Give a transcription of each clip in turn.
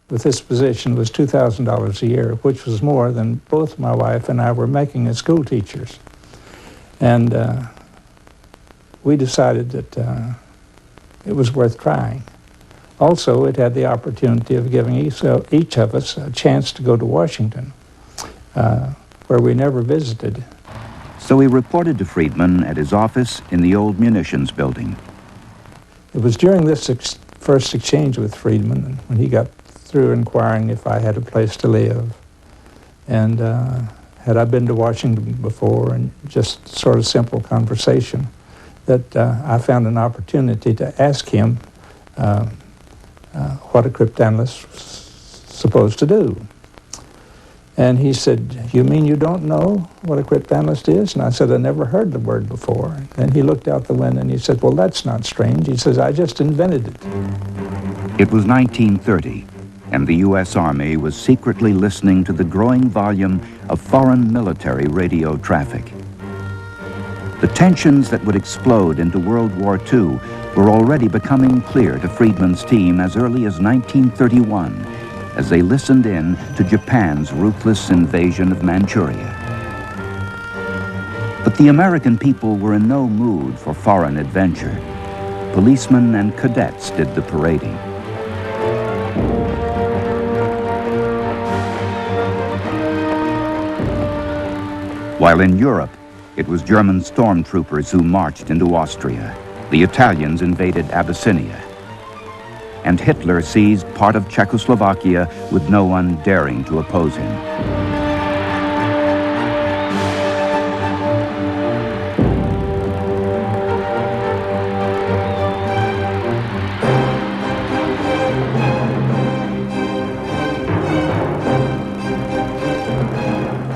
with this position was $2,000 a year, which was more than both my wife and I were making as school teachers. And we decided that it was worth trying. Also, it had the opportunity of giving each of us a chance to go to Washington, where we never visited. So he reported to Friedman at his office in the old munitions building. It was during this first exchange with Friedman when he got through inquiring if I had a place to live. And had I been to Washington before, and just sort of simple conversation, that I found an opportunity to ask him what a cryptanalyst was supposed to do. And he said, "You mean you don't know what a cryptanalyst is?" And I said, "I never heard the word before." And he looked out the window and he said, "Well, that's not strange." He says, "I just invented it." It was 1930, and the U.S. Army was secretly listening to the growing volume of foreign military radio traffic. The tensions that would explode into World War II were already becoming clear to Friedman's team as early as 1931, as they listened in to Japan's ruthless invasion of Manchuria. But the American people were in no mood for foreign adventure. Policemen and cadets did the parading. While in Europe, it was German stormtroopers who marched into Austria. The Italians invaded Abyssinia. And Hitler seized part of Czechoslovakia with no one daring to oppose him.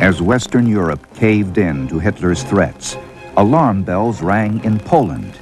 As Western Europe caved in to Hitler's threats, alarm bells rang in Poland.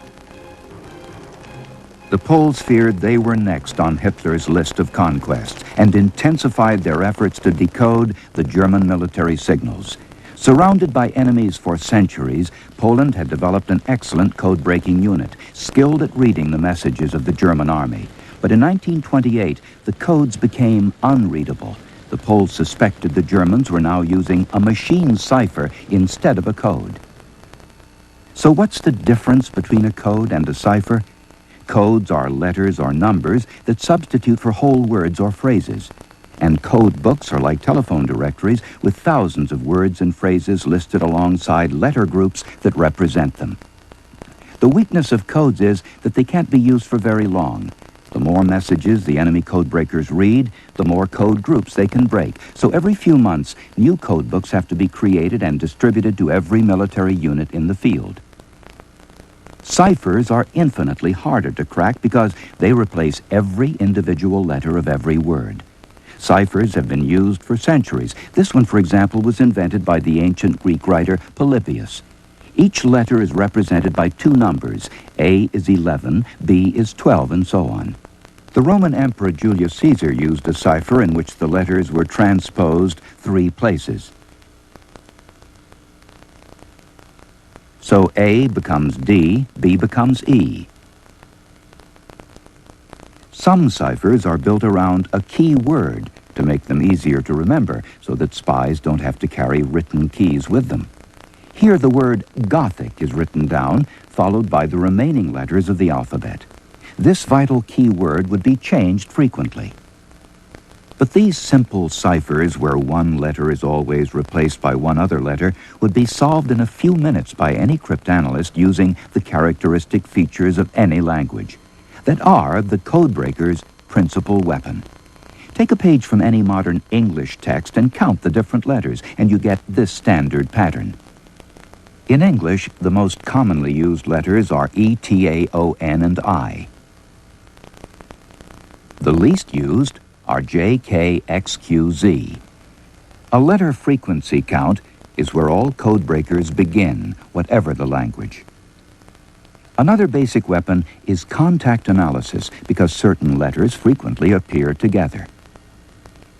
The Poles feared they were next on Hitler's list of conquests and intensified their efforts to decode the German military signals. Surrounded by enemies for centuries, Poland had developed an excellent code-breaking unit, skilled at reading the messages of the German army. But in 1928, the codes became unreadable. The Poles suspected the Germans were now using a machine cipher instead of a code. So what's the difference between a code and a cipher? Codes are letters or numbers that substitute for whole words or phrases. And code books are like telephone directories with thousands of words and phrases listed alongside letter groups that represent them. The weakness of codes is that they can't be used for very long. The more messages the enemy code breakers read, the more code groups they can break. So every few months, new code books have to be created and distributed to every military unit in the field. Ciphers are infinitely harder to crack because they replace every individual letter of every word. Ciphers have been used for centuries. This one, for example, was invented by the ancient Greek writer Polybius. Each letter is represented by two numbers. A is 11, B is 12, and so on. The Roman Emperor Julius Caesar used a cipher in which the letters were transposed 3 places. So A becomes D, B becomes E. Some ciphers are built around a key word to make them easier to remember, so that spies don't have to carry written keys with them. Here the word Gothic is written down, followed by the remaining letters of the alphabet. This vital key word would be changed frequently. But these simple ciphers, where one letter is always replaced by one other letter, would be solved in a few minutes by any cryptanalyst using the characteristic features of any language that are the codebreaker's principal weapon. Take a page from any modern English text and count the different letters, and you get this standard pattern. In English, the most commonly used letters are E, T, A, O, N, and I. The least used are J, K, X, Q, Z. A letter frequency count is where all codebreakers begin, whatever the language. Another basic weapon is contact analysis, because certain letters frequently appear together.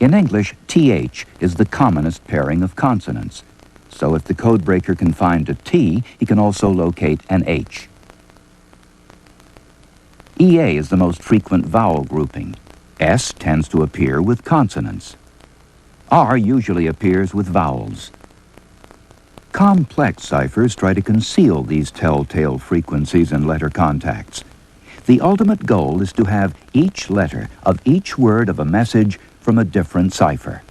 In English, TH is the commonest pairing of consonants. So if the codebreaker can find a T, he can also locate an H. EA is the most frequent vowel grouping. S tends to appear with consonants. R usually appears with vowels. Complex ciphers try to conceal these telltale frequencies in letter contacts. The ultimate goal is to have each letter of each word of a message from a different cipher.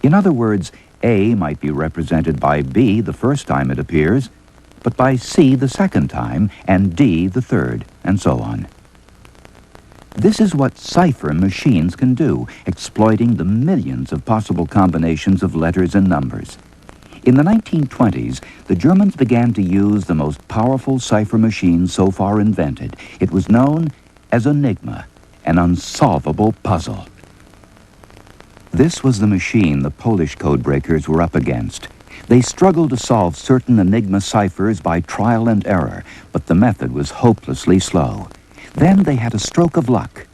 In other words, A might be represented by B the first time it appears, but by C the second time, and D the third, and so on. This is what cipher machines can do, exploiting the millions of possible combinations of letters and numbers. In the 1920s, the Germans began to use the most powerful cipher machine so far invented. It was known as Enigma, an unsolvable puzzle. This was the machine the Polish codebreakers were up against. They struggled to solve certain Enigma ciphers by trial and error, but the method was hopelessly slow. Then they had a stroke of luck.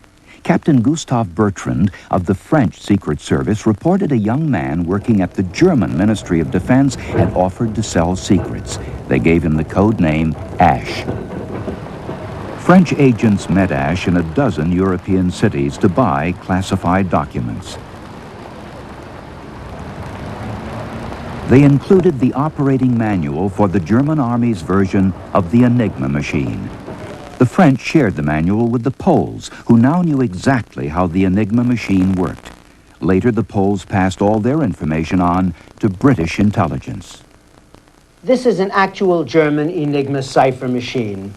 Captain Gustav Bertrand of the French Secret Service reported a young man working at the German Ministry of Defense had offered to sell secrets. They gave him the code name Ash. French agents met Ash in a dozen European cities to buy classified documents. They included the operating manual for the German Army's version of the Enigma machine. The French shared the manual with the Poles, who now knew exactly how the Enigma machine worked. Later, the Poles passed all their information on to British intelligence. This is an actual German Enigma cipher machine.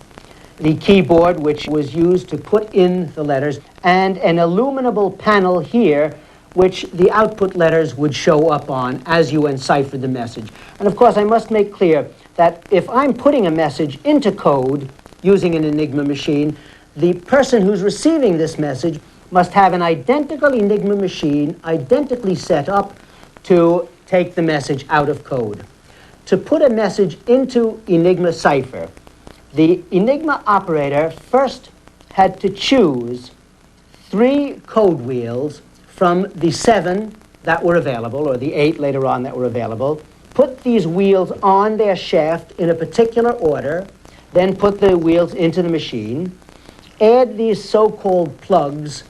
The keyboard, which was used to put in the letters, and an illuminable panel here, which the output letters would show up on as you encipher the message. And of course, I must make clear that if I'm putting a message into code using an Enigma machine, the person who's receiving this message must have an identical Enigma machine, identically set up to take the message out of code. To put a message into Enigma cipher, the Enigma operator first had to choose 3 code wheels from the 7 that were available, or the 8 later on that were available, put these wheels on their shaft in a particular order, then put the wheels into the machine, add these so-called plugs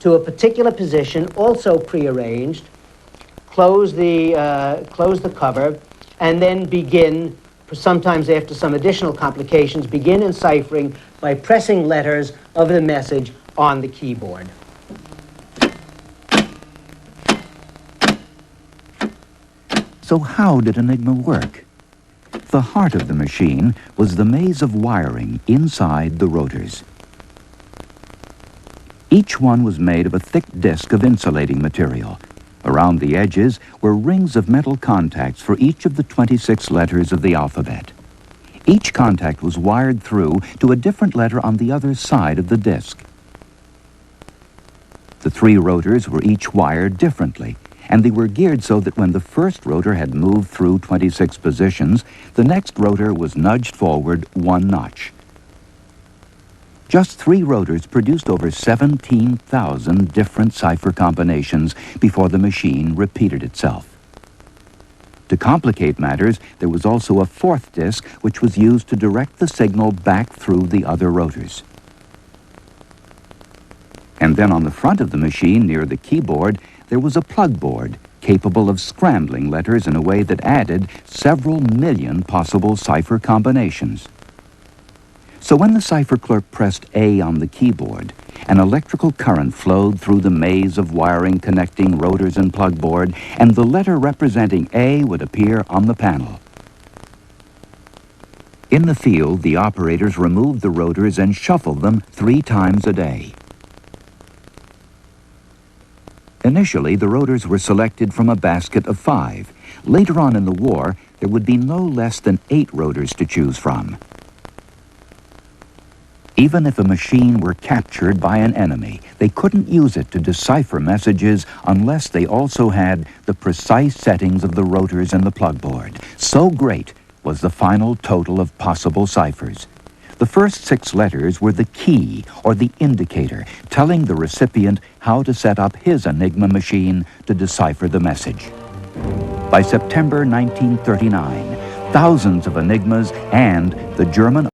to a particular position, also prearranged, close the cover, and then begin, sometimes after some additional complications, begin enciphering by pressing letters of the message on the keyboard. So how did Enigma work? The heart of the machine was the maze of wiring inside the rotors. Each one was made of a thick disc of insulating material. Around the edges were rings of metal contacts for each of the 26 letters of the alphabet. Each contact was wired through to a different letter on the other side of the disc. The 3 rotors were each wired differently, and they were geared so that when the first rotor had moved through 26 positions, the next rotor was nudged forward 1 notch. Just 3 rotors produced over 17,000 different cipher combinations before the machine repeated itself. To complicate matters, there was also a 4th disc which was used to direct the signal back through the other rotors. And then on the front of the machine, near the keyboard, there was a plug board capable of scrambling letters in a way that added several million possible cipher combinations. So when the cipher clerk pressed A on the keyboard, an electrical current flowed through the maze of wiring connecting rotors and plug board, and the letter representing A would appear on the panel. In the field, the operators removed the rotors and shuffled them 3 times a day. Initially, the rotors were selected from a basket of 5. Later on in the war, there would be no less than 8 rotors to choose from. Even if a machine were captured by an enemy, they couldn't use it to decipher messages unless they also had the precise settings of the rotors and the plug board. So great was the final total of possible ciphers. The first 6 letters were the key, or the indicator, telling the recipient how to set up his Enigma machine to decipher the message. By September 1939, thousands of enigmas, and the German